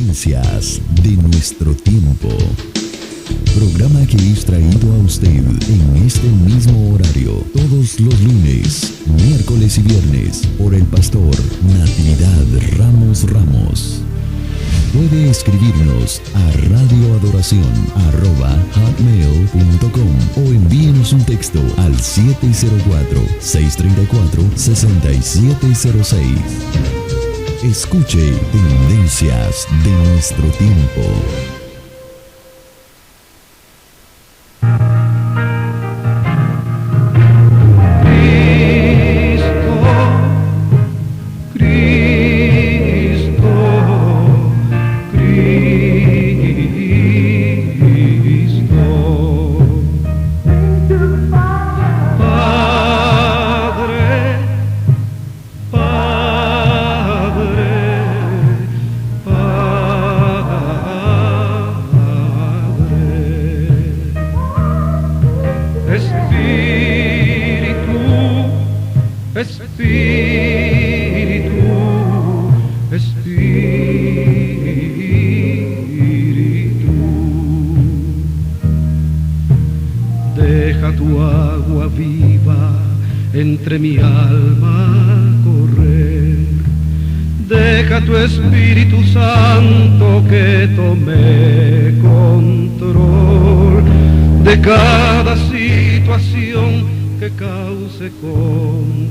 Tendencias de nuestro tiempo. Programa que es traído a usted en este mismo horario todos los lunes, miércoles y viernes por el pastor Natividad Ramos. Puede escribirnos a radioadoración@hotmail.com o envíenos un texto al 704-634-6706. Escuche Tendencias de nuestro tiempo. Deja tu agua viva entre mi alma correr. Deja tu Espíritu Santo que tome control de cada situación que cause confusión.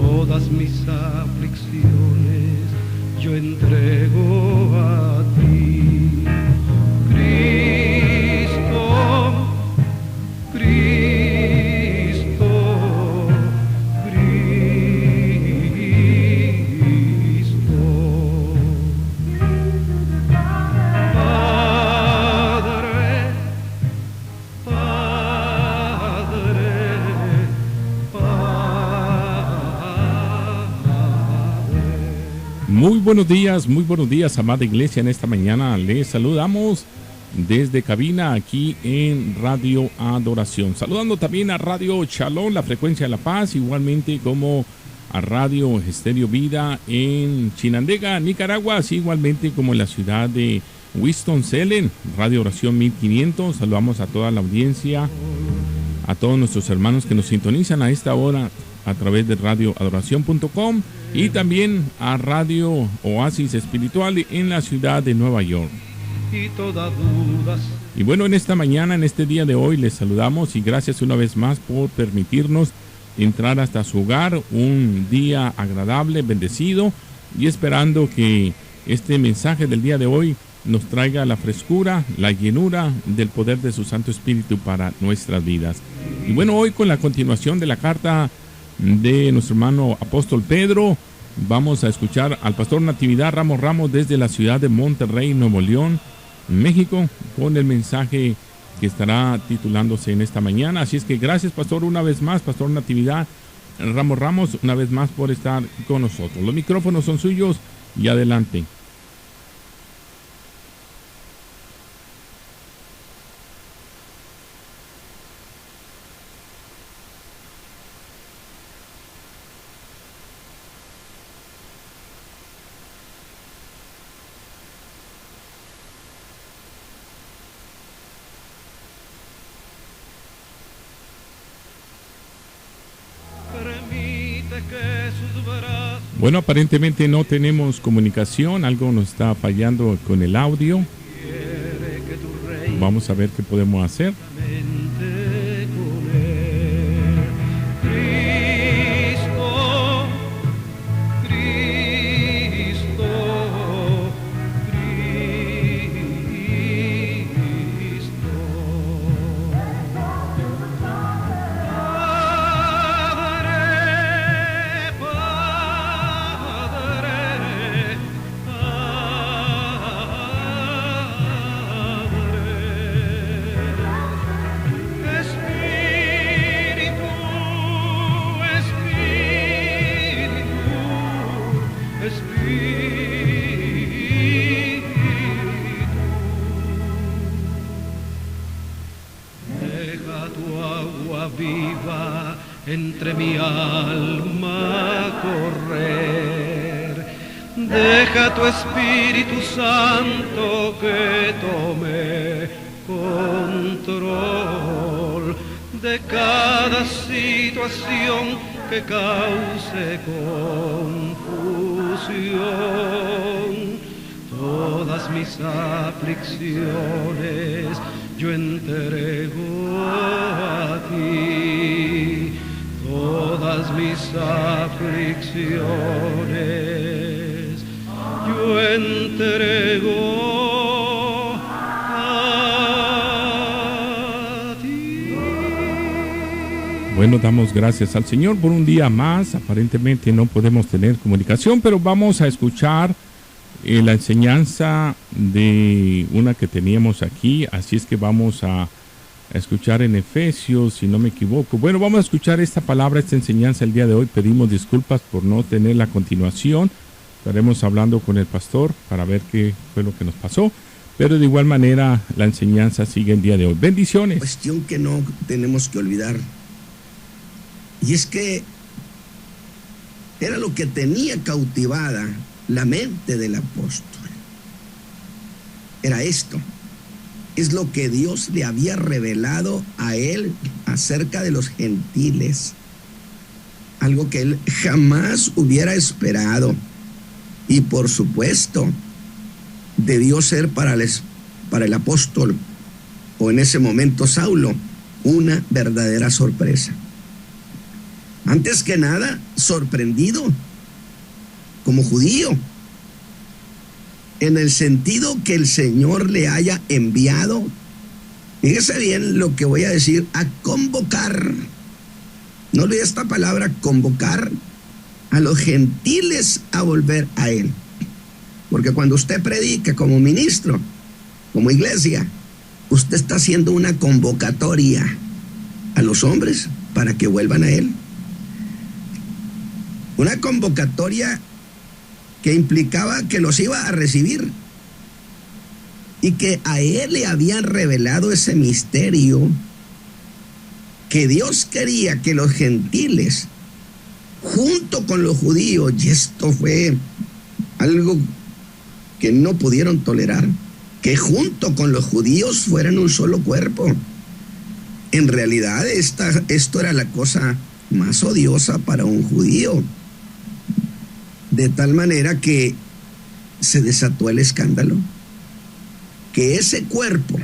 Todas mis aflicciones yo entrego a ti. Muy buenos días, amada iglesia. En esta mañana les saludamos desde cabina aquí en Radio Adoración. Saludando también a Radio Shalom, la frecuencia de la paz, igualmente como a Radio Estéreo Vida en Chinandega, Nicaragua, así igualmente como en la ciudad de Winston-Salem, Radio Oración 1500. Saludamos a toda la audiencia, a todos nuestros hermanos que nos sintonizan a esta hora a través de radioadoración.com y también a Radio Oasis Espiritual en la ciudad de Nueva York. Y bueno, en esta mañana, en este día de hoy, les saludamos y gracias una vez más por permitirnos entrar hasta su hogar, un día agradable, bendecido, y esperando que este mensaje del día de hoy nos traiga la frescura, la llenura del poder de su Santo Espíritu para nuestras vidas. Y bueno, hoy con la continuación de la carta de nuestro hermano apóstol Pedro, vamos a escuchar al pastor Natividad Ramos desde la ciudad de Monterrey, Nuevo León, México, con el mensaje que estará titulándose en esta mañana. Así es que gracias, pastor, una vez más, pastor Natividad Ramos, una vez más por estar con nosotros. Los micrófonos son suyos y adelante. Bueno, aparentemente no tenemos comunicación, algo nos está fallando con el audio. Vamos a ver qué podemos hacer. Entre mi alma correr, Deja tu Espíritu Santo que tome control de cada situación que cause confusión. Todas mis aflicciones yo entrego a ti. Todas mis aflicciones yo entrego a ti. Bueno, damos gracias al Señor por un día más. Aparentemente no podemos tener comunicación, pero vamos a escuchar la enseñanza de una que teníamos aquí. Así es que vamos a escuchar en Efesios, si no me equivoco. Bueno, vamos a escuchar esta palabra, esta enseñanza el día de hoy. Pedimos disculpas por no tener la continuación. Estaremos hablando con el pastor para ver qué fue lo que nos pasó. Pero de igual manera, la enseñanza sigue el día de hoy. Bendiciones. Cuestión que no tenemos que olvidar. Y es que era lo que tenía cautivada la mente del apóstol. Era esto. Es lo que Dios le había revelado a él acerca de los gentiles. Algo que él jamás hubiera esperado. Y por supuesto, debió ser para el apóstol, o en ese momento Saulo, una verdadera sorpresa. Antes que nada, sorprendido como judío, en el sentido que el Señor le haya enviado, fíjese bien lo que voy a decir, a convocar, no olvide esta palabra, convocar a los gentiles a volver a Él. Porque cuando usted predica como ministro, como iglesia, usted está haciendo una convocatoria a los hombres para que vuelvan a Él. Una convocatoria que implicaba que los iba a recibir y que a él le habían revelado ese misterio, que Dios quería que los gentiles junto con los judíos, y esto fue algo que no pudieron tolerar, que junto con los judíos fueran un solo cuerpo. En realidad esto era la cosa más odiosa para un judío. De tal manera que se desató el escándalo. Que ese cuerpo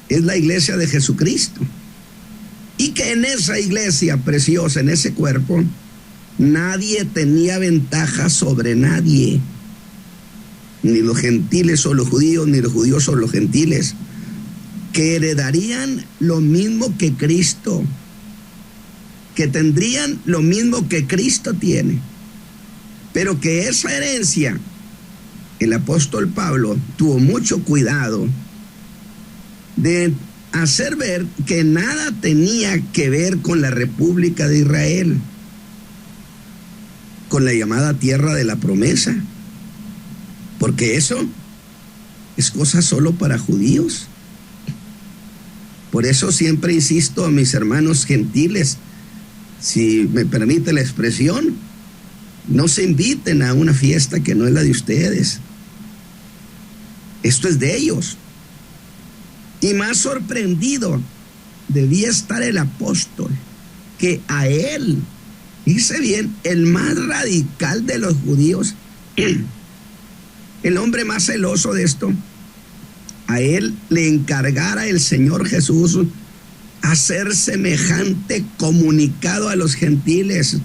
es la iglesia de Jesucristo. Y que en esa iglesia preciosa, en ese cuerpo, nadie tenía ventaja sobre nadie. Ni los gentiles o los judíos, ni los judíos o los gentiles. Que heredarían lo mismo que Cristo. Que tendrían lo mismo que Cristo tiene. Pero que esa herencia, el apóstol Pablo tuvo mucho cuidado de hacer ver que nada tenía que ver con la República de Israel, con la llamada tierra de la promesa, porque eso es cosa solo para judíos. Por eso siempre insisto a mis hermanos gentiles, si me permite la expresión, no se inviten a una fiesta que no es la de ustedes. Esto es de ellos. Y más sorprendido debía estar el apóstol, que a él, dice bien, el más radical de los judíos, el hombre más celoso de esto, a él le encargara el Señor Jesús hacer semejante comunicado a los gentiles,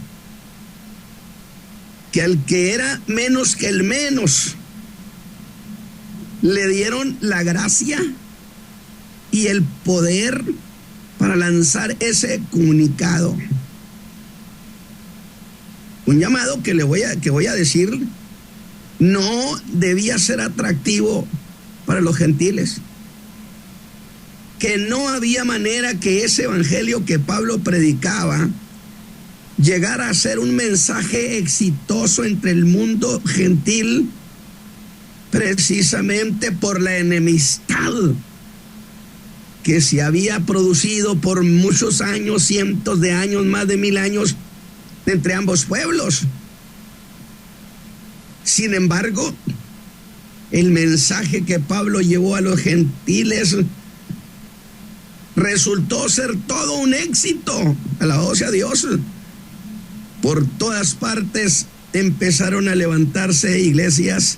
que al que era menos que el menos, le dieron la gracia y el poder para lanzar ese comunicado. Un llamado que voy a decir, no debía ser atractivo para los gentiles. Que no había manera que ese evangelio que Pablo predicaba llegara a ser un mensaje exitoso entre el mundo gentil, precisamente por la enemistad que se había producido por muchos años, cientos de años, más de 1000 años, entre ambos pueblos. Sin embargo, el mensaje que Pablo llevó a los gentiles resultó ser todo un éxito. Alabado sea Dios. Por todas partes empezaron a levantarse iglesias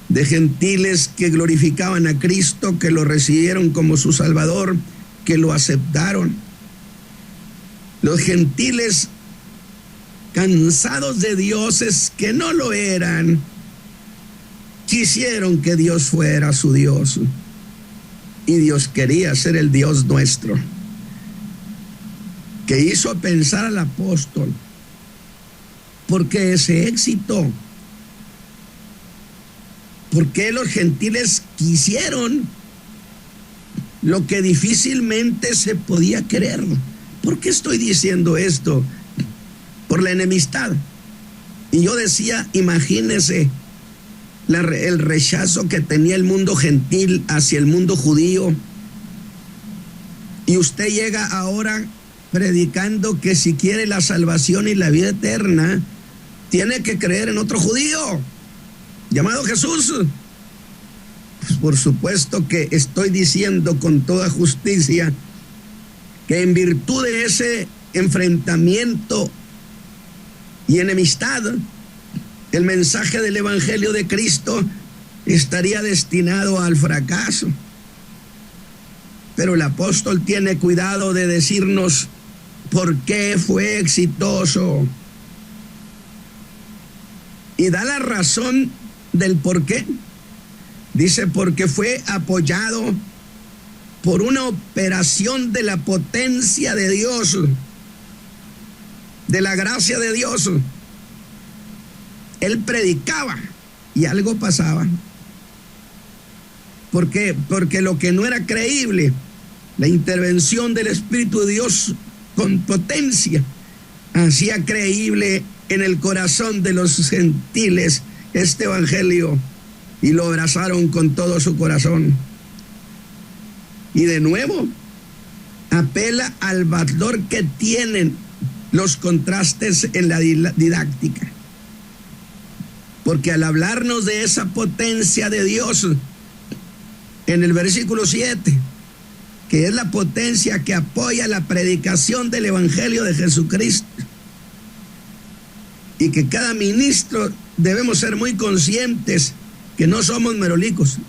de gentiles que glorificaban a Cristo, que lo recibieron como su Salvador, que lo aceptaron. Los gentiles, cansados de dioses que no lo eran, quisieron que Dios fuera su Dios. Y Dios quería ser el Dios nuestro, que hizo pensar al apóstol, porque ese éxito, porque los gentiles quisieron lo que difícilmente se podía querer. ¿Por qué estoy diciendo esto? Por la enemistad. Y yo decía, imagínese el rechazo que tenía el mundo gentil hacia el mundo judío. Y usted llega ahora predicando que si quiere la salvación y la vida eterna, tiene que creer en otro judío llamado Jesús. Pues por supuesto que estoy diciendo con toda justicia que en virtud de ese enfrentamiento y enemistad, el mensaje del Evangelio de Cristo estaría destinado al fracaso. Pero el apóstol tiene cuidado de decirnos por qué fue exitoso. Y da la razón del por qué. Dice, porque fue apoyado por una operación de la potencia de Dios, de la gracia de Dios. Él predicaba y algo pasaba. ¿Por qué? Porque lo que no era creíble, la intervención del Espíritu de Dios con potencia, hacía creíble en el corazón de los gentiles este evangelio y lo abrazaron con todo su corazón. Y de nuevo, apela al valor que tienen los contrastes en la didáctica. Porque al hablarnos de esa potencia de Dios, en el versículo 7, que es la potencia que apoya la predicación del Evangelio de Jesucristo, y que cada ministro debemos ser muy conscientes que no somos merolicos,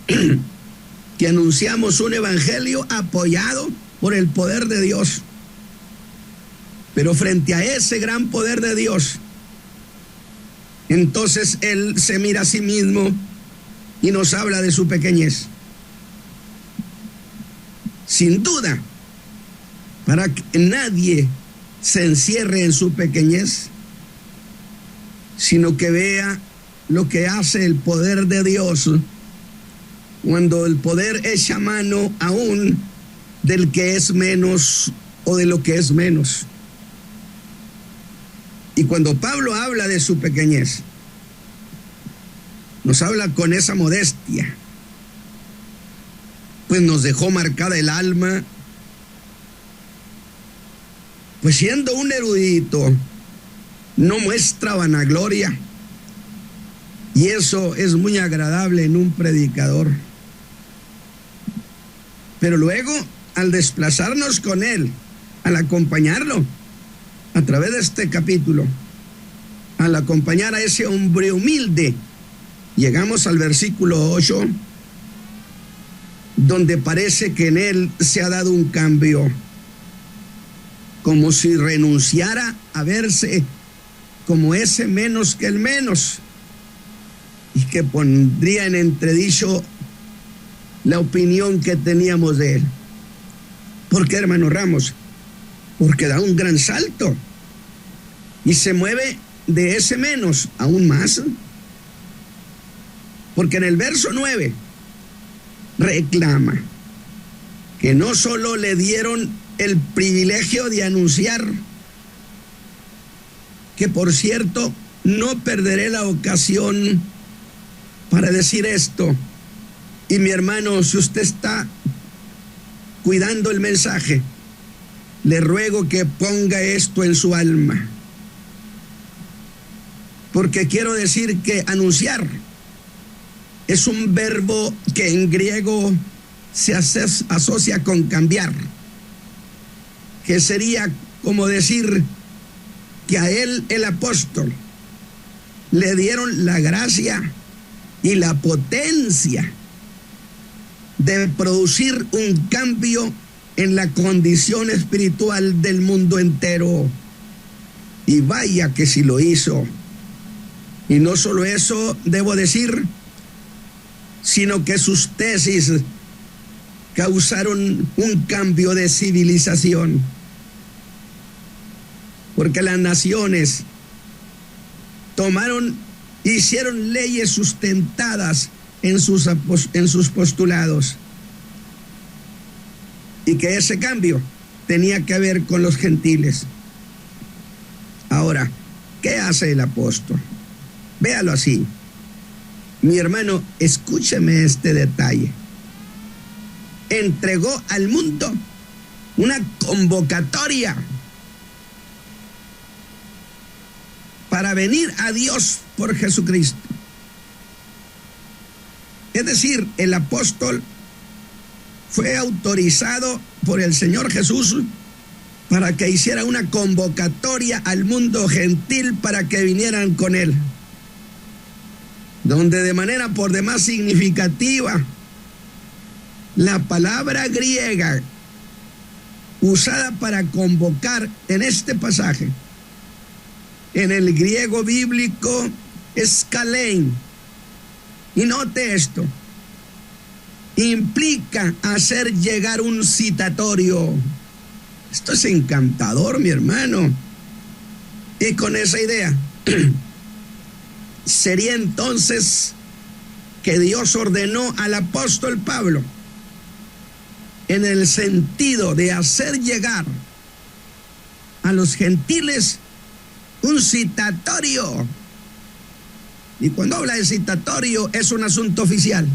que anunciamos un evangelio apoyado por el poder de Dios. Pero frente a ese gran poder de Dios, entonces él se mira a sí mismo y nos habla de su pequeñez. Sin duda, para que nadie se encierre en su pequeñez, sino que vea lo que hace el poder de Dios cuando el poder echa mano aún del que es menos o de lo que es menos. Y cuando Pablo habla de su pequeñez, nos habla con esa modestia, pues nos dejó marcada el alma, pues siendo un erudito, no muestra vanagloria, y eso es muy agradable en un predicador. Pero luego, al desplazarnos con él, al acompañarlo a través de este capítulo, al acompañar a ese hombre humilde, llegamos al versículo 8, donde parece que en él se ha dado un cambio, como si renunciara a verse como ese menos que el menos, y que pondría en entredicho la opinión que teníamos de él. ¿Por qué, hermano Ramos? Porque da un gran salto y se mueve de ese menos aún más. Porque en el verso 9 reclama que no solo le dieron el privilegio de anunciar, que por cierto no perderé la ocasión para decir esto. Y mi hermano, si usted está cuidando el mensaje, le ruego que ponga esto en su alma. porque quiero decir que anunciar es un verbo que en griego se asocia con cambiar, que sería como decir que a él, el apóstol, le dieron la gracia y la potencia de producir un cambio en la condición espiritual del mundo entero. Y vaya que si lo hizo. Y no solo eso, debo decir, sino que sus tesis causaron un cambio de civilización. Porque las naciones hicieron leyes sustentadas en sus postulados. Y que ese cambio tenía que ver con los gentiles. Ahora, ¿qué hace el apóstol? Véalo así. Mi hermano, escúcheme este detalle. Entregó al mundo una convocatoria para venir a Dios por Jesucristo. Es decir, el apóstol fue autorizado por el Señor Jesús para que hiciera una convocatoria al mundo gentil para que vinieran con él, donde de manera por demás significativa la palabra griega usada para convocar en este pasaje, en el griego bíblico, es kalein. Y note esto, implica hacer llegar un citatorio. Esto es encantador, mi hermano. Y con esa idea, sería entonces que Dios ordenó al apóstol Pablo, en el sentido de hacer llegar a los gentiles un citatorio. Y cuando habla de citatorio, es un asunto oficial,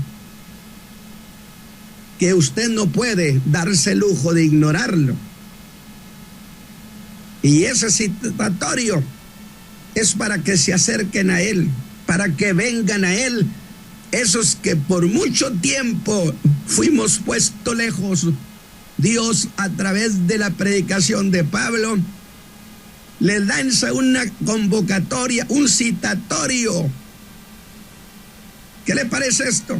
que usted no puede darse el lujo de ignorarlo. Y ese citatorio es para que se acerquen a él, para que vengan a él, esos que por mucho tiempo fuimos puestos lejos. Dios, a través de la predicación de Pablo, le lanza una convocatoria, un citatorio. ¿Qué le parece esto?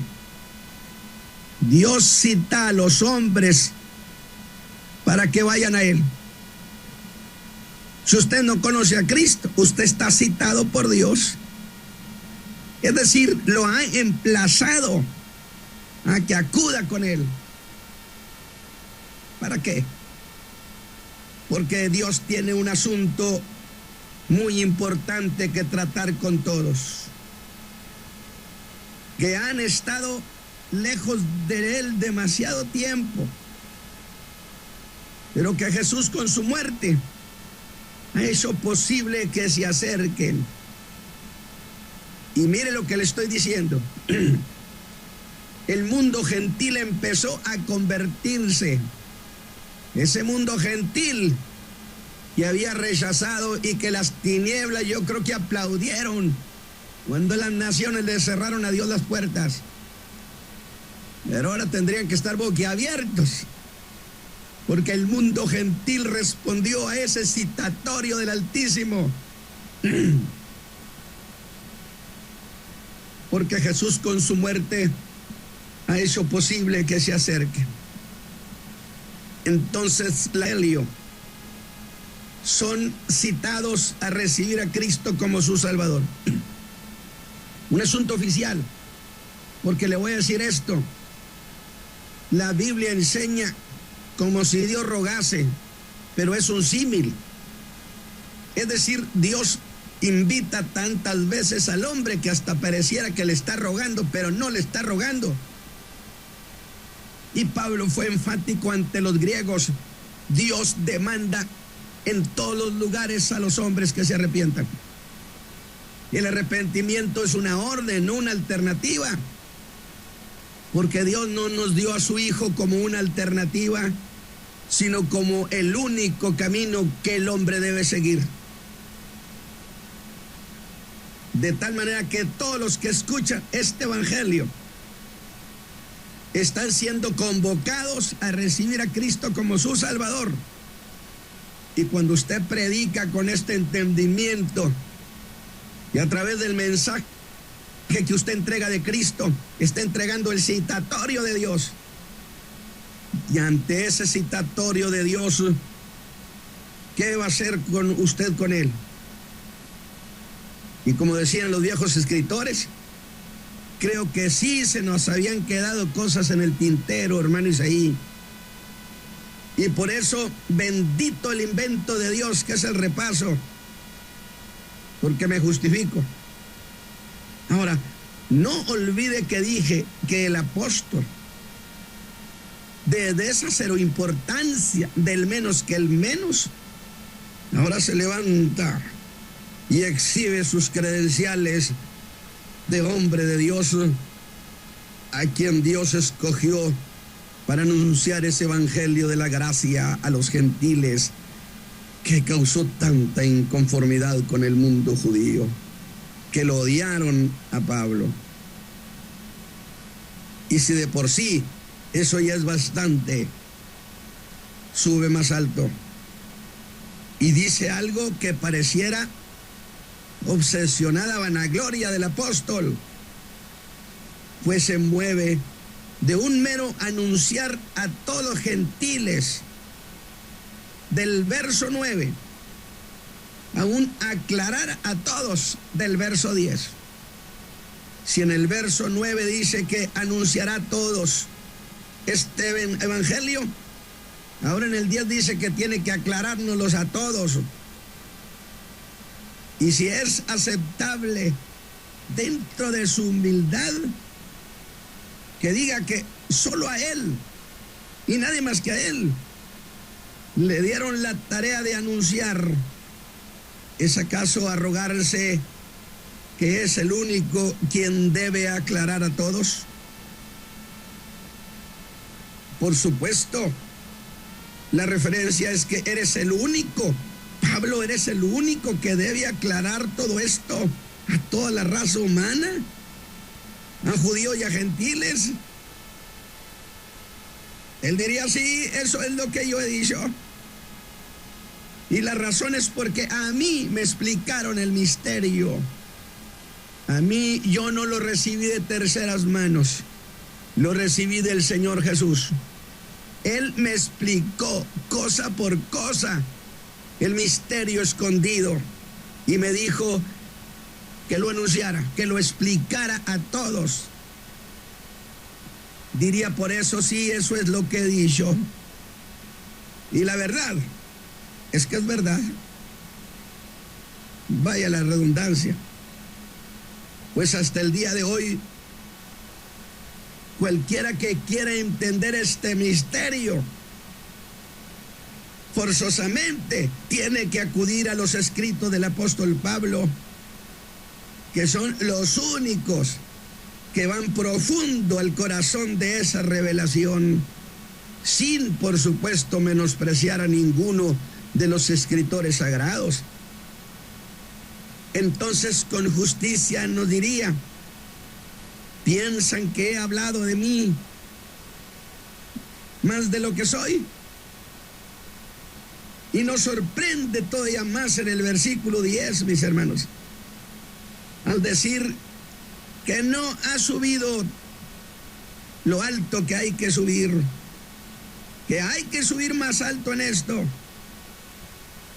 Dios cita a los hombres para que vayan a él. Si usted no conoce a Cristo, usted está citado por Dios. Es decir, lo ha emplazado a que acuda con él. ¿Para qué? Porque Dios tiene un asunto muy importante que tratar con todos, que han estado lejos de él demasiado tiempo, pero que Jesús con su muerte ha hecho posible que se acerquen. Y mire lo que le estoy diciendo. El mundo gentil empezó a convertirse. Ese mundo gentil que había rechazado y que las tinieblas, yo creo que aplaudieron cuando las naciones le cerraron a Dios las puertas. Pero ahora tendrían que estar boquiabiertos, porque el mundo gentil respondió a ese citatorio del Altísimo. Porque Jesús con su muerte ha hecho posible que se acerquen. Entonces, son citados a recibir a Cristo como su Salvador. Un asunto oficial, porque le voy a decir esto. La Biblia enseña como si Dios rogase, pero es un símil. Es decir, Dios invita tantas veces al hombre que hasta pareciera que le está rogando, pero no le está rogando. Y Pablo fue enfático ante los griegos. Dios demanda en todos los lugares a los hombres que se arrepientan. Y el arrepentimiento es una orden, no una alternativa. Porque Dios no nos dio a su Hijo como una alternativa, sino como el único camino que el hombre debe seguir. De tal manera que todos los que escuchan este evangelio están siendo convocados a recibir a Cristo como su Salvador. Y cuando usted predica con este entendimiento y a través del mensaje que usted entrega de Cristo, está entregando el citatorio de Dios. Y ante ese citatorio de Dios, ¿qué va a hacer con usted con él? Y como decían los viejos escritores, creo que sí se nos habían quedado cosas en el tintero, hermano Isaí. Y por eso, bendito el invento de Dios, que es el repaso, porque me justifico. Ahora, no olvide que dije que el apóstol, de esa cero importancia del menos que el menos, ahora se levanta y exhibe sus credenciales de hombre de Dios, a quien Dios escogió para anunciar ese evangelio de la gracia a los gentiles, que causó tanta inconformidad con el mundo judío, que lo odiaron a Pablo. Y si de por sí eso ya es bastante, sube más alto y dice algo que pareciera obsesionada vanagloria del apóstol, pues se mueve de un mero anunciar a todos gentiles del verso 9 a un aclarar a todos del verso 10. Si en el verso 9 dice que anunciará a todos este evangelio, ahora en el 10 dice que tiene que aclarárnoslos a todos. Y si es aceptable dentro de su humildad, que diga que solo a él y nadie más que a él le dieron la tarea de anunciar. ¿Es acaso arrogarse que es el único quien debe aclarar a todos? Por supuesto, la referencia es que eres el único. Pablo, eres el único que debe aclarar todo esto a toda la raza humana, a judíos y a gentiles. Él diría, sí, eso es lo que yo he dicho. Y la razón es porque a mí me explicaron el misterio. A mí, yo no lo recibí de terceras manos, lo recibí del Señor Jesús. Él me explicó cosa por cosa el misterio escondido y me dijo que lo anunciara, que lo explicara a todos. Diría, por eso sí, eso es lo que he dicho. Y la verdad es que es verdad. Vaya la redundancia. Pues hasta el día de hoy, cualquiera que quiera entender este misterio, forzosamente tiene que acudir a los escritos del apóstol Pablo, que son los únicos que van profundo al corazón de esa revelación, sin, por supuesto, menospreciar a ninguno de los escritores sagrados. Entonces, con justicia nos diría, ¿piensan que he hablado de mí más de lo que soy? Y nos sorprende todavía más en el versículo 10, mis hermanos, al decir que no ha subido lo alto que hay que subir más alto en esto,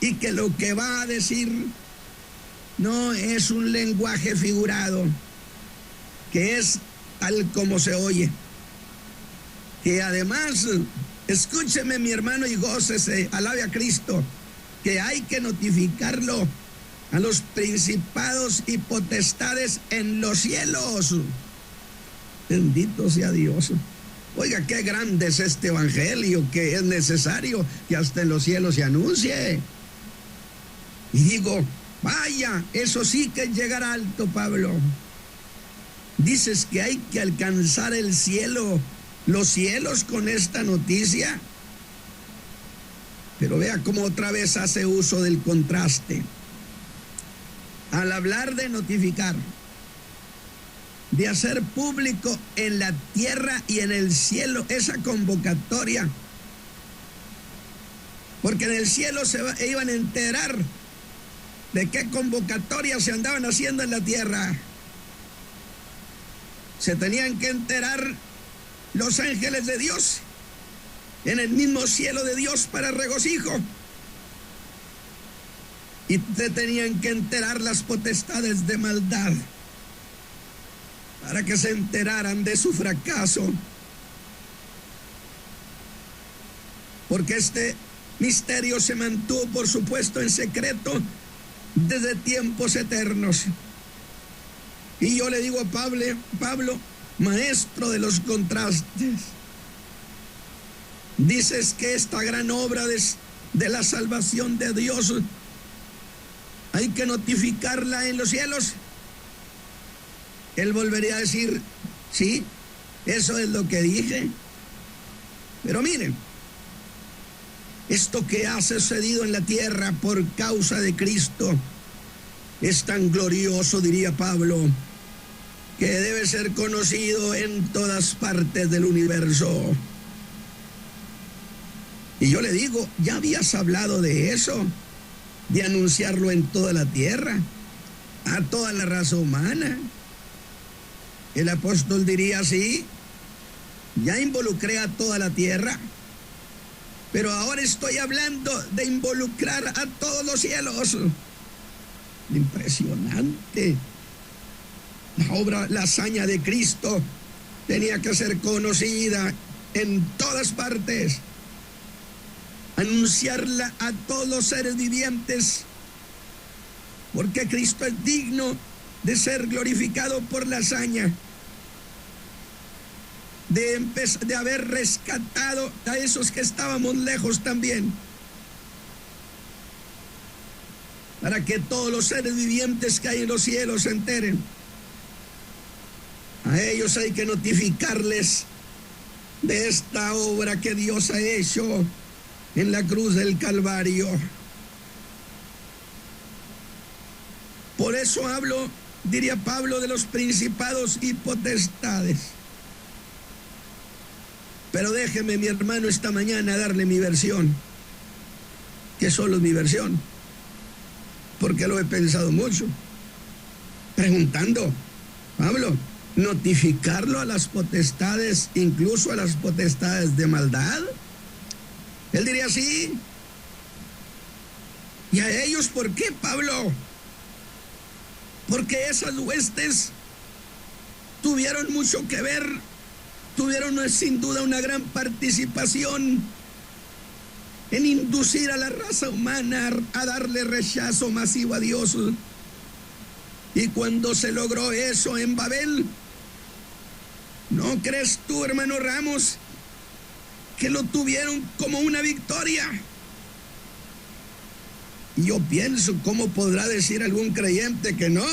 y que lo que va a decir no es un lenguaje figurado, que es tal como se oye, que además, escúcheme mi hermano y gócese, alabe a Cristo, que hay que notificarlo a los principados y potestades en los cielos. Bendito sea Dios. Oiga, qué grande es este evangelio, que es necesario que hasta en los cielos se anuncie. Y digo, vaya, eso sí que es llegar alto, Pablo. Dices que hay que alcanzar el cielo, los cielos, con esta noticia. Pero vea cómo otra vez hace uso del contraste. al hablar de notificar, de hacer público en la tierra y en el cielo esa convocatoria, porque en el cielo iban a enterar de qué convocatoria se andaban haciendo en la tierra. Se tenían que enterar los ángeles de Dios en el mismo cielo de Dios para regocijo, y se tenían que enterar las potestades de maldad para que se enteraran de su fracaso, porque este misterio se mantuvo, por supuesto, en secreto desde tiempos eternos. Y yo le digo a Pablo, maestro de los contrastes, dices que esta gran obra de la salvación de Dios hay que notificarla en los cielos. Él volvería a decir, sí, eso es lo que dije. Pero miren, esto que ha sucedido en la tierra por causa de Cristo es tan glorioso, diría Pablo, que debe ser conocido en todas partes del universo. Y yo le digo, ya habías hablado de eso, de anunciarlo en toda la tierra, a toda la raza humana. El apóstol diría así, ya involucré a toda la tierra, pero ahora estoy hablando de involucrar a todos los cielos. Impresionante. La obra, la hazaña de Cristo tenía que ser conocida en todas partes. Anunciarla a todos los seres vivientes, porque Cristo es digno de ser glorificado por la hazaña de haber rescatado a esos que estábamos lejos también, para que todos los seres vivientes que hay en los cielos se enteren. A ellos hay que notificarles de esta obra que Dios ha hecho en la cruz del Calvario. Por eso hablo, diría Pablo, de los principados y potestades. Pero déjeme, mi hermano, esta mañana darle mi versión, que solo es mi versión, porque lo he pensado mucho, preguntando, Pablo, ¿notificarlo a las potestades, incluso a las potestades de maldad? Él diría sí. ¿Y a ellos por qué, Pablo? Porque esas huestes tuvieron mucho que ver, tuvieron sin duda una gran participación en inducir a la raza humana a darle rechazo masivo a Dios. Y cuando se logró eso en Babel, ¿no crees tú, hermano Ramos, que lo tuvieron como una victoria? Y yo pienso, ¿cómo podrá decir algún creyente que no?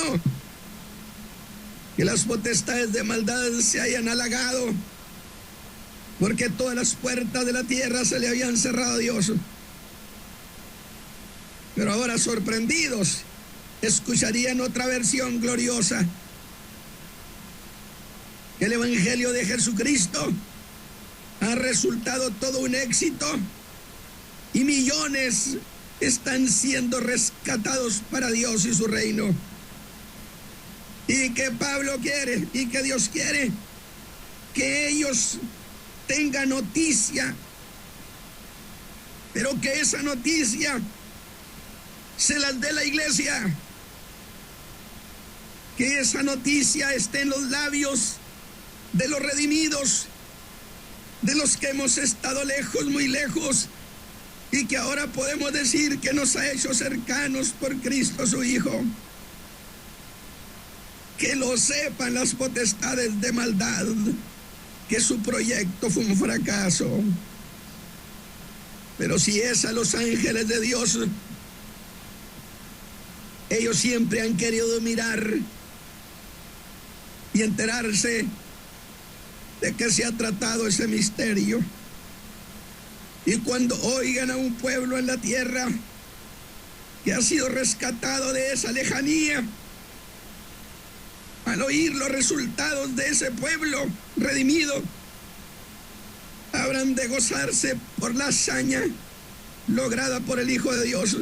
Que las potestades de maldad se hayan halagado, porque todas las puertas de la tierra se le habían cerrado a Dios. Pero ahora, sorprendidos, escucharían otra versión gloriosa: que el Evangelio de Jesucristo ha resultado todo un éxito y millones están siendo rescatados para Dios y su reino. Y que Pablo quiere, y que Dios quiere, que ellos tengan noticia, pero que esa noticia se las dé la iglesia, que esa noticia esté en los labios de los redimidos, de los que hemos estado lejos, muy lejos, y que ahora podemos decir que nos ha hecho cercanos por Cristo su Hijo. Que lo sepan las potestades de maldad, que su proyecto fue un fracaso. Pero si es a los ángeles de Dios, ellos siempre han querido mirar y enterarse de que se ha tratado ese misterio. Y cuando oigan a un pueblo en la tierra que ha sido rescatado de esa lejanía, al oír los resultados de ese pueblo redimido, habrán de gozarse por la hazaña lograda por el Hijo de Dios.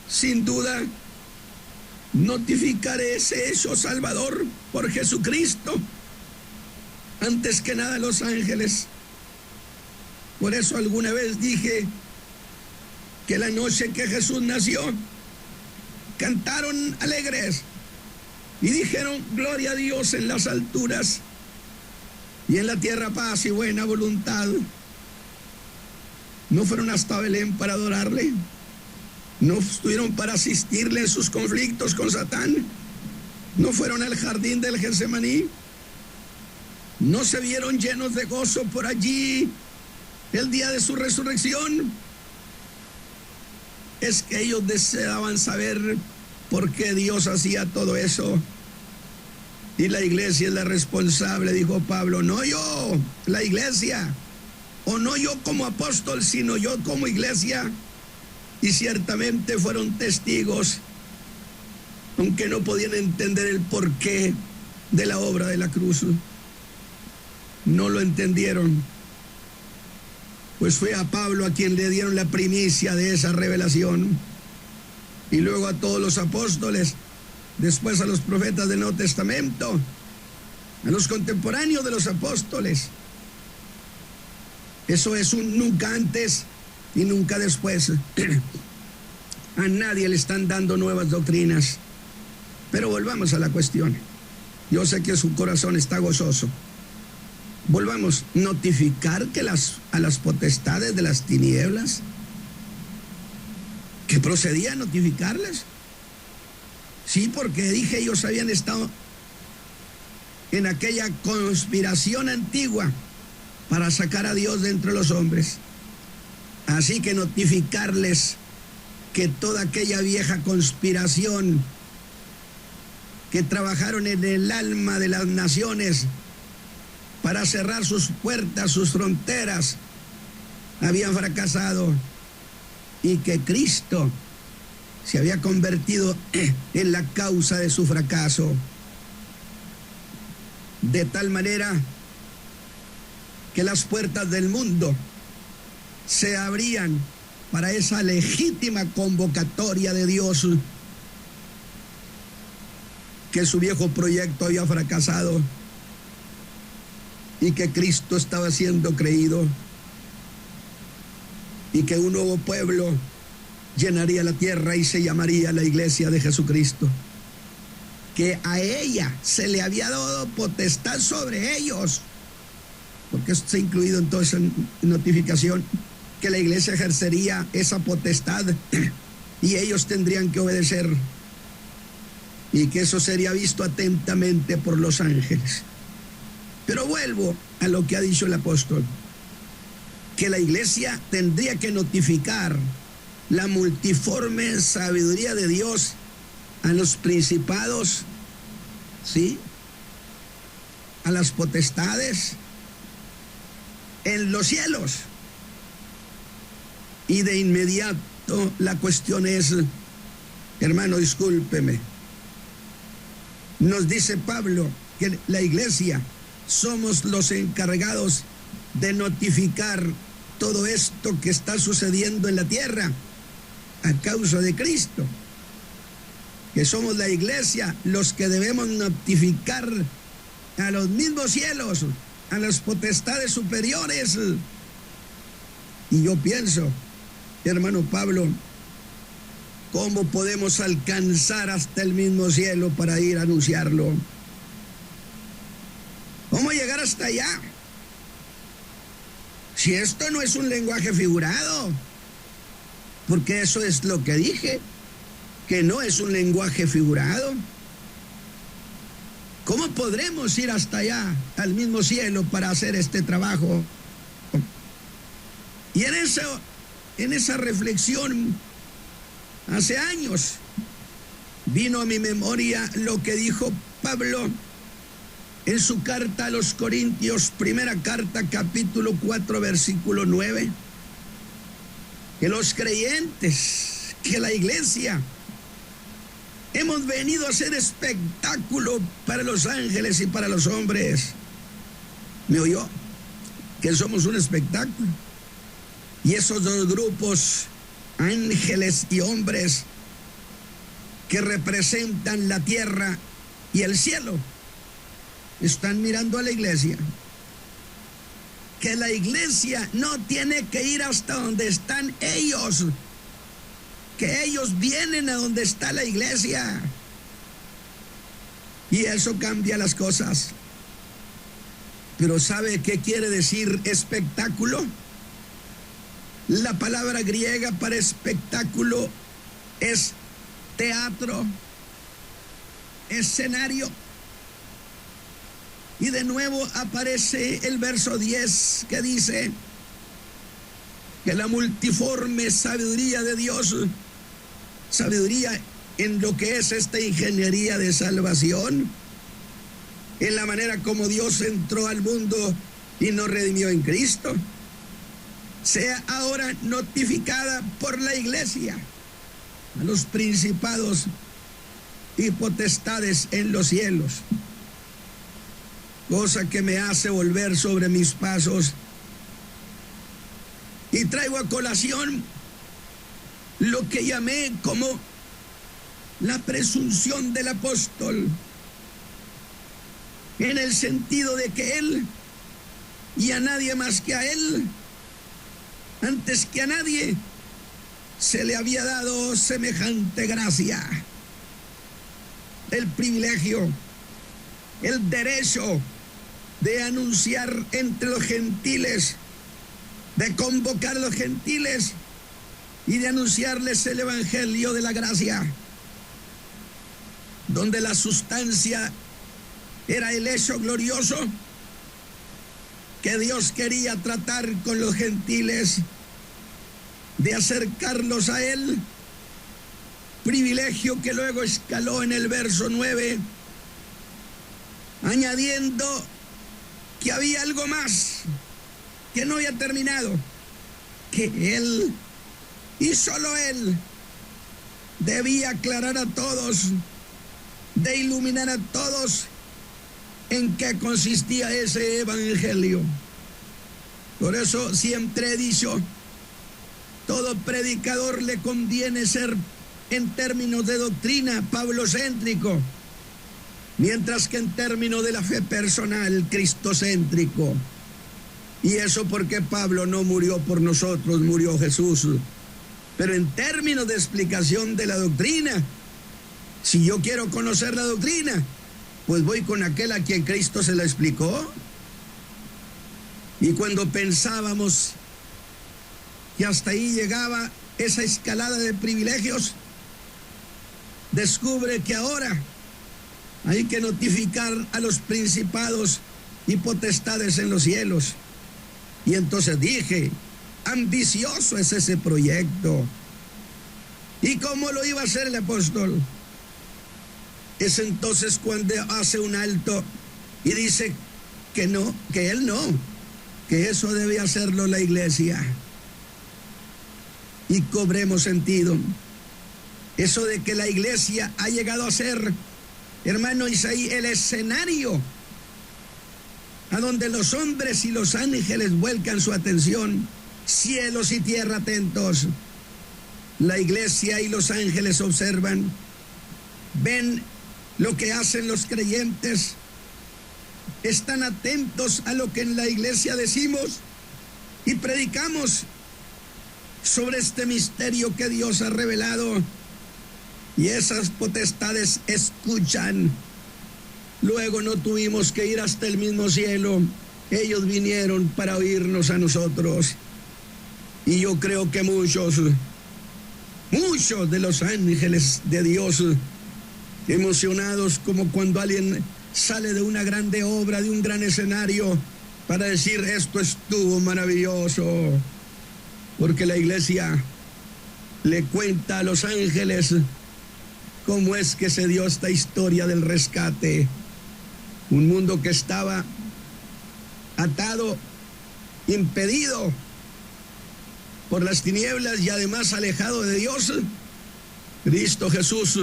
Sin duda, notificaré ese hecho salvador por Jesucristo antes que nada a los ángeles. Por eso alguna vez dije que la noche que Jesús nació, cantaron alegres y dijeron: gloria a Dios en las alturas y en la tierra paz y buena voluntad. No fueron hasta Belén para adorarle, no estuvieron para asistirle en sus conflictos con Satán, no fueron al jardín del Getsemaní, no se vieron llenos de gozo por allí el día de su resurrección. Es que ellos deseaban saber por qué Dios hacía todo eso. Y la iglesia es la responsable, dijo Pablo, no yo, la iglesia, o no yo como apóstol, sino yo como iglesia. Y ciertamente fueron testigos, aunque no podían entender el porqué de la obra de la cruz. No lo entendieron, pues fue a Pablo a quien le dieron la primicia de esa revelación, y luego a todos los apóstoles, después a los profetas del Nuevo Testamento, a los contemporáneos de los apóstoles. Eso es un nunca antes y nunca después. A nadie le están dando nuevas doctrinas. Pero volvamos a la cuestión. Yo sé que su corazón está gozoso. Volvamos, notificar que a las potestades de las tinieblas, que procedía a notificarles. Sí, porque dije, ellos habían estado en aquella conspiración antigua para sacar a Dios de entre los hombres. Así que notificarles que toda aquella vieja conspiración que trabajaron en el alma de las naciones para cerrar sus puertas, sus fronteras, habían fracasado, y que Cristo se había convertido en la causa de su fracaso, de tal manera que las puertas del mundo se abrían para esa legítima convocatoria de Dios, que su viejo proyecto había fracasado y que Cristo estaba siendo creído, y que un nuevo pueblo llenaría la tierra y se llamaría la Iglesia de Jesucristo, que a ella se le había dado potestad sobre ellos, porque esto está incluido en toda esa notificación, que la iglesia ejercería esa potestad y ellos tendrían que obedecer, y que eso sería visto atentamente por los ángeles. Pero vuelvo a lo que ha dicho el apóstol, que la iglesia tendría que notificar la multiforme sabiduría de Dios a los principados, ¿sí?, a las potestades en los cielos. Y de inmediato la cuestión es, hermano, discúlpeme, nos dice Pablo que la iglesia somos los encargados de notificar todo esto que está sucediendo en la tierra a causa de Cristo, que somos la iglesia los que debemos notificar a los mismos cielos, a las potestades superiores. Y yo pienso, hermano Pablo, ¿cómo podemos alcanzar hasta el mismo cielo para ir a anunciarlo? ¿Cómo llegar hasta allá? Si esto no es un lenguaje figurado, porque eso es lo que dije, que no es un lenguaje figurado. ¿Cómo podremos ir hasta allá, al mismo cielo, para hacer este trabajo? Y en esa reflexión, hace años, vino a mi memoria lo que dijo Pablo en su carta a los Corintios, primera carta, capítulo 4, versículo 9. que los creyentes, que la iglesia, hemos venido a hacer espectáculo para los ángeles y para los hombres. ¿Me oyó? Que somos un espectáculo. Y esos dos grupos, ángeles y hombres, que representan la tierra y el cielo, están mirando a la iglesia. Que la iglesia no tiene que ir hasta donde están ellos, que ellos vienen a donde está la iglesia. Y eso cambia las cosas. Pero ¿sabe qué quiere decir espectáculo? La palabra griega para espectáculo es teatro, escenario. Y de nuevo aparece el verso 10 que dice que la multiforme sabiduría de Dios, sabiduría en lo que es esta ingeniería de salvación, en la manera como Dios entró al mundo y nos redimió en Cristo, sea ahora notificada por la iglesia a los principados y potestades en los cielos. Cosa que me hace volver sobre mis pasos y traigo a colación lo que llamé como la presunción del apóstol, en el sentido de que él y a nadie más que a él, antes que a nadie, se le había dado semejante gracia, el privilegio, el derecho de anunciar entre los gentiles, de convocar a los gentiles y de anunciarles el evangelio de la gracia, donde la sustancia era el hecho glorioso que Dios quería tratar con los gentiles, de acercarlos a Él, privilegio que luego escaló en el verso 9, añadiendo que había algo más, que no había terminado, que Él, y solo Él, debía aclarar a todos, de iluminar a todos en qué consistía ese evangelio. Por eso siempre he dicho, todo predicador le conviene ser, en términos de doctrina, pablocéntrico, mientras que en términos de la fe personal, cristocéntrico. Y eso porque Pablo no murió por nosotros, murió Jesús. Pero en términos de explicación de la doctrina, si yo quiero conocer la doctrina, pues voy con aquel a quien Cristo se la explicó. Y cuando pensábamos que hasta ahí llegaba esa escalada de privilegios, descubre que ahora hay que notificar a los principados y potestades en los cielos. Y entonces dije, ambicioso es ese proyecto. ¿Y cómo lo iba a hacer el apóstol? Es entonces cuando hace un alto y dice que no, que él no, que eso debe hacerlo la iglesia. Y cobremos sentido. Eso de que la iglesia ha llegado a ser, hermano Isaí, el escenario a donde los hombres y los ángeles vuelcan su atención, cielos y tierra atentos. La iglesia y los ángeles observan, ven lo que hacen los creyentes, están atentos a lo que en la iglesia decimos y predicamos sobre este misterio que Dios ha revelado, y esas potestades escuchan. Luego no tuvimos que ir hasta el mismo cielo, ellos vinieron para oírnos a nosotros. Y yo creo que muchos de los ángeles de Dios, emocionados como cuando alguien sale de una grande obra, de un gran escenario, para decir esto estuvo maravilloso, porque la iglesia le cuenta a los ángeles cómo es que se dio esta historia del rescate. Un mundo que estaba atado, impedido, por las tinieblas y además alejado de Dios, Cristo Jesús,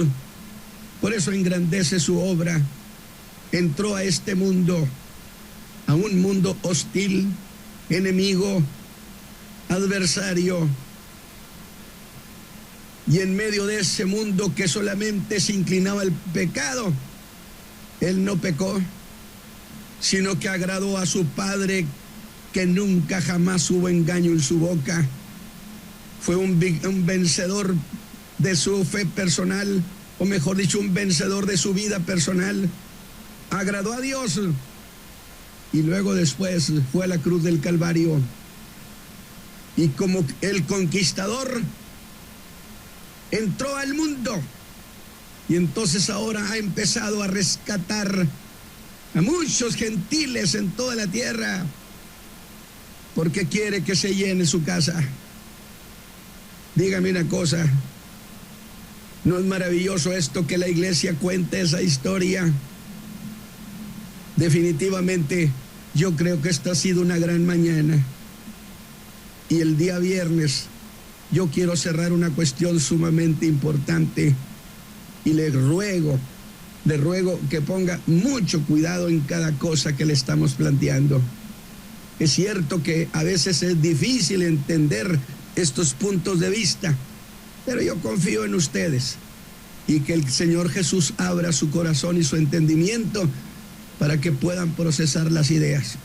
por eso engrandece su obra, entró a este mundo, a un mundo hostil, enemigo, adversario, y en medio de ese mundo que solamente se inclinaba al pecado, Él no pecó, sino que agradó a su Padre, que nunca jamás hubo engaño en su boca. Fue un vencedor de su fe personal, o mejor dicho, un vencedor de su vida personal. Agradó a Dios y luego después fue a la cruz del Calvario. Y como el conquistador entró al mundo, y entonces ahora ha empezado a rescatar a muchos gentiles en toda la tierra, porque quiere que se llene su casa. Dígame una cosa, ¿no es maravilloso esto que la iglesia cuente esa historia? Definitivamente, yo creo que esta ha sido una gran mañana. Y el día viernes, yo quiero cerrar una cuestión sumamente importante, y le ruego que ponga mucho cuidado en cada cosa que le estamos planteando. Es cierto que a veces es difícil entender estos puntos de vista, pero yo confío en ustedes, y que el Señor Jesús abra su corazón y su entendimiento para que puedan procesar las ideas.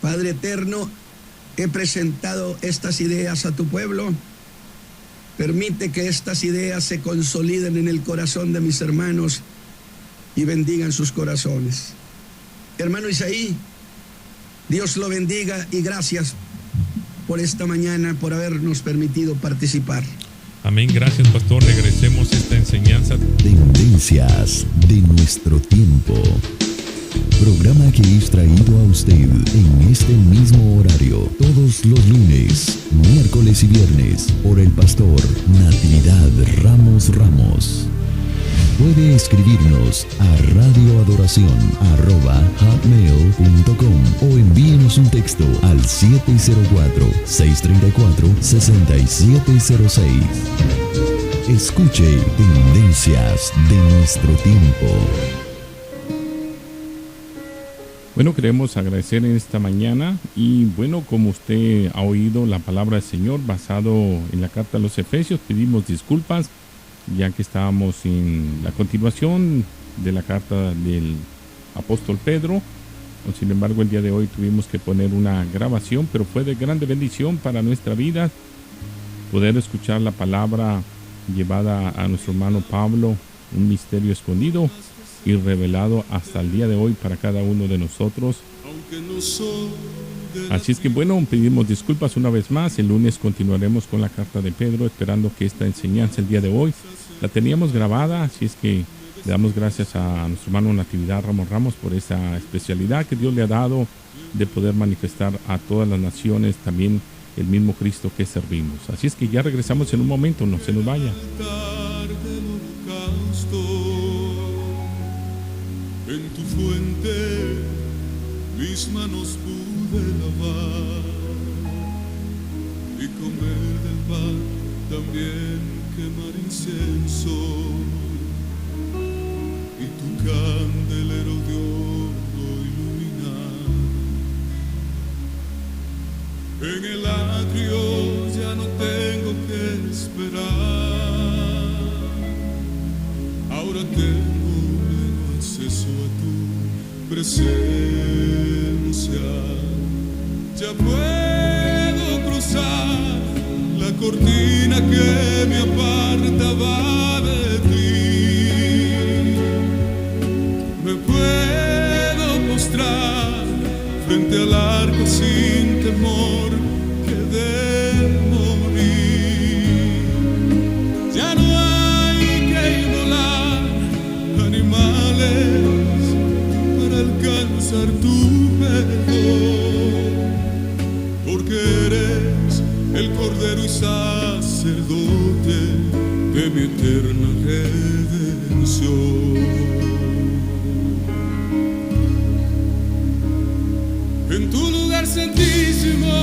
Padre eterno, he presentado estas ideas a tu pueblo. Permite que estas ideas se consoliden en el corazón de mis hermanos y bendigan sus corazones. Hermano Isaí, Dios lo bendiga y gracias por esta mañana, por habernos permitido participar. Amén, gracias pastor. Regresemos a esta enseñanza. Tendencias de nuestro tiempo. Programa que es traído a usted en este mismo horario todos los lunes, miércoles y viernes por el pastor Natividad Ramos. Puede escribirnos a radioadoración@hotmail.com o envíenos un texto al 704-634-6706. Escuche Tendencias de nuestro tiempo. Bueno, queremos agradecer en esta mañana, y bueno, como usted ha oído la palabra del Señor basado en la carta a los Efesios, pedimos disculpas ya que estábamos en la continuación de la carta del apóstol Pedro. Sin embargo, el día de hoy tuvimos que poner una grabación, pero fue de grande bendición para nuestra vida poder escuchar la palabra llevada a nuestro hermano Pablo, un misterio escondido y revelado hasta el día de hoy para cada uno de nosotros. Así es que bueno, pedimos disculpas una vez más. El lunes continuaremos con la carta de Pedro, esperando que esta enseñanza el día de hoy la teníamos grabada. Así es que le damos gracias a nuestro hermano Natividad Ramos por esa especialidad que Dios le ha dado de poder manifestar a todas las naciones también el mismo Cristo que servimos. Así es que ya regresamos en un momento, no se nos vaya. En tu fuente mis manos pude lavar y comer del pan, también quemar incienso, y tu candelero de oro iluminar. En el atrio ya no tengo que esperar, ahora tengo acceso a tu presencia. Ya puedo cruzar la cortina que me apartaba de ti. Me puedo postrar frente al arco sin temor que de morir. Ya no hay que inmolar animales para alcanzar tu perdón, porque eres el Cordero y sacerdote de mi eterna redención. En tu lugar santísimo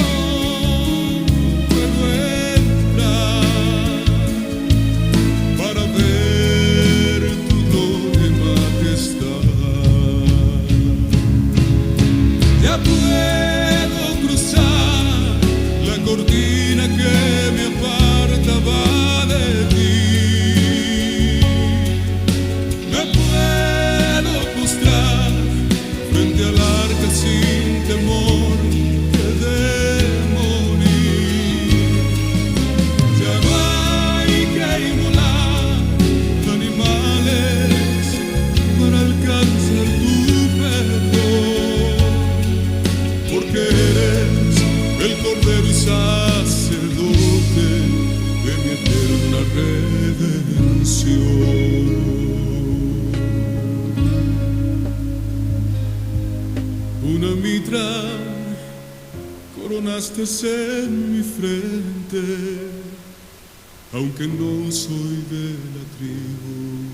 entrar, coronaste en mi frente, aunque no soy de la tribu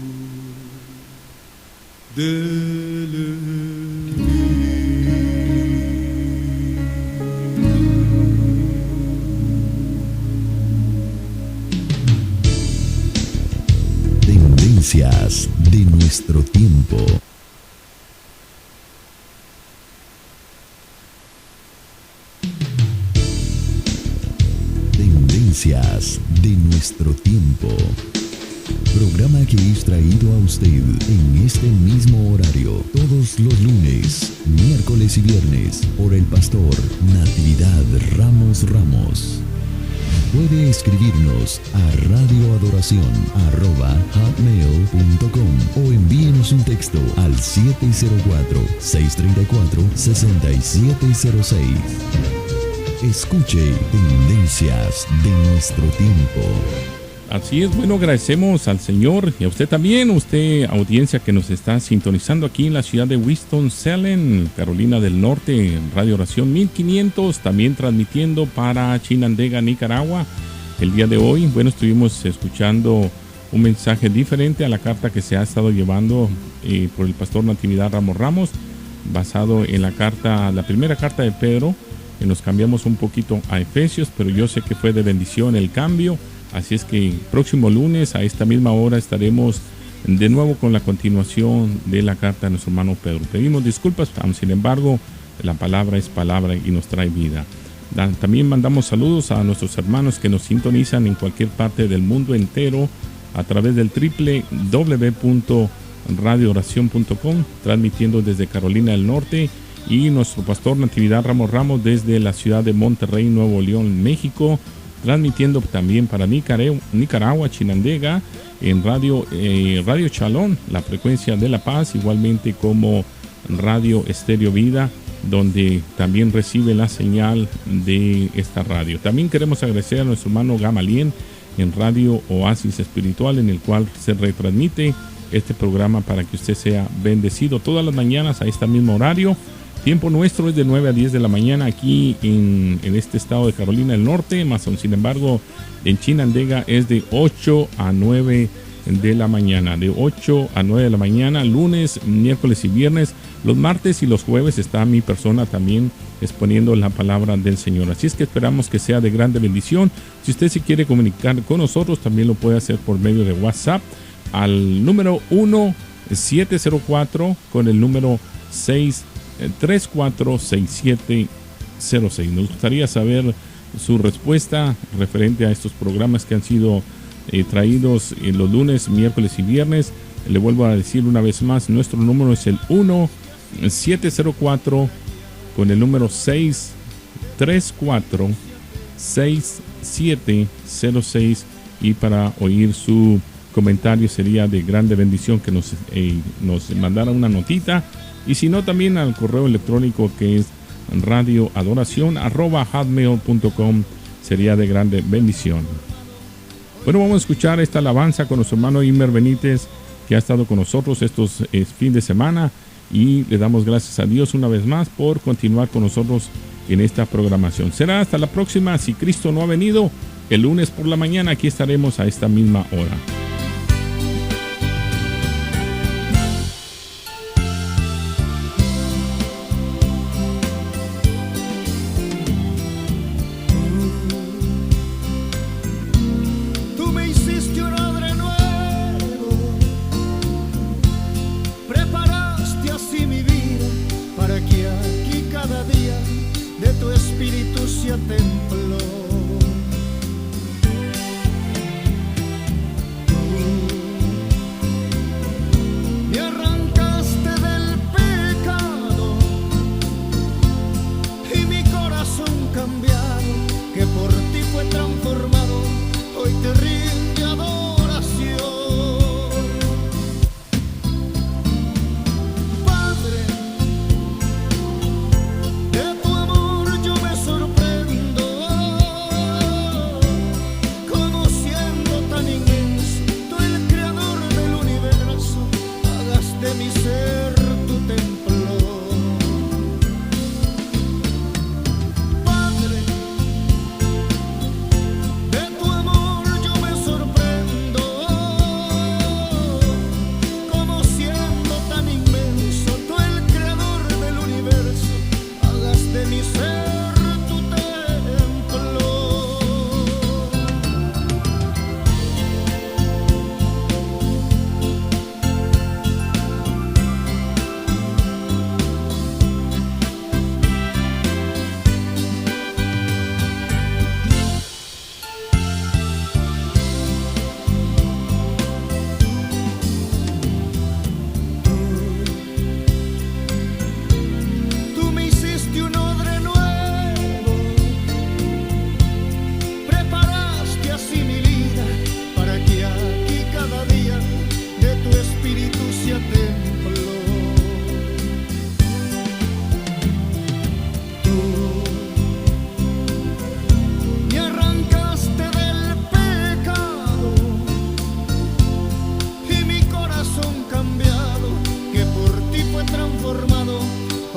de Leví. Tendencias de nuestro tiempo. Tendencias de nuestro tiempo. Programa que es traído a usted en este mismo horario todos los lunes, miércoles y viernes por el pastor Natividad Ramos. Puede escribirnos a radioadoración@hotmail.com o envíenos un texto al 704-634-6706. Escuche Tendencias de nuestro tiempo. Así es, bueno, agradecemos al Señor y a usted también, usted, audiencia que nos está sintonizando aquí en la ciudad de Winston-Salem, Carolina del Norte, Radio Oración 1500, también transmitiendo para Chinandega, Nicaragua. El día de hoy, bueno, estuvimos escuchando un mensaje diferente a la carta que se ha estado llevando por el pastor Natividad Ramos, basado en la primera carta de Pedro. Nos cambiamos un poquito a Efesios, pero yo sé que fue de bendición el cambio. Así es que próximo lunes a esta misma hora estaremos de nuevo con la continuación de la carta de nuestro hermano Pedro. Pedimos disculpas, sin embargo, la palabra es palabra y nos trae vida. También mandamos saludos a nuestros hermanos que nos sintonizan en cualquier parte del mundo entero a través del www.radiooración.com, transmitiendo desde Carolina del Norte, y nuestro pastor Natividad Ramos desde la ciudad de Monterrey, Nuevo León, México, transmitiendo también para Nicaragua, Chinandega, en Radio Chalón, la frecuencia de La Paz, igualmente como Radio Estéreo Vida, donde también recibe la señal de esta radio. También queremos agradecer a nuestro hermano Gamalien en Radio Oasis Espiritual, en el cual se retransmite este programa para que usted sea bendecido todas las mañanas a este mismo horario. Tiempo nuestro es de 9 a 10 de la mañana aquí en este estado de Carolina del Norte, más aún, sin embargo, en Chinandega es de 8 a 9 de la mañana, de 8 a 9 de la mañana, lunes, miércoles y viernes. Los martes y los jueves está mi persona también exponiendo la palabra del Señor. Así es que esperamos que sea de grande bendición. Si usted se quiere comunicar con nosotros, también lo puede hacer por medio de WhatsApp al número 1704 con el número 6346706. Nos gustaría saber su respuesta referente a estos programas que han sido traídos en los lunes, miércoles y viernes. Le vuelvo a decir una vez más, nuestro número es el 1704 con el número 6346706, y para oír su comentario sería de grande bendición que nos mandara una notita, y si no, también al correo electrónico que es radioadoración@hotmail.com, sería de grande bendición. Bueno, vamos a escuchar esta alabanza con nuestro hermano Imer Benítez, que ha estado con nosotros estos fin de semana, y le damos gracias a Dios una vez más por continuar con nosotros en esta programación. Será hasta la próxima, si Cristo no ha venido. El lunes por la mañana aquí estaremos a esta misma hora.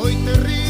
hoy te ríes.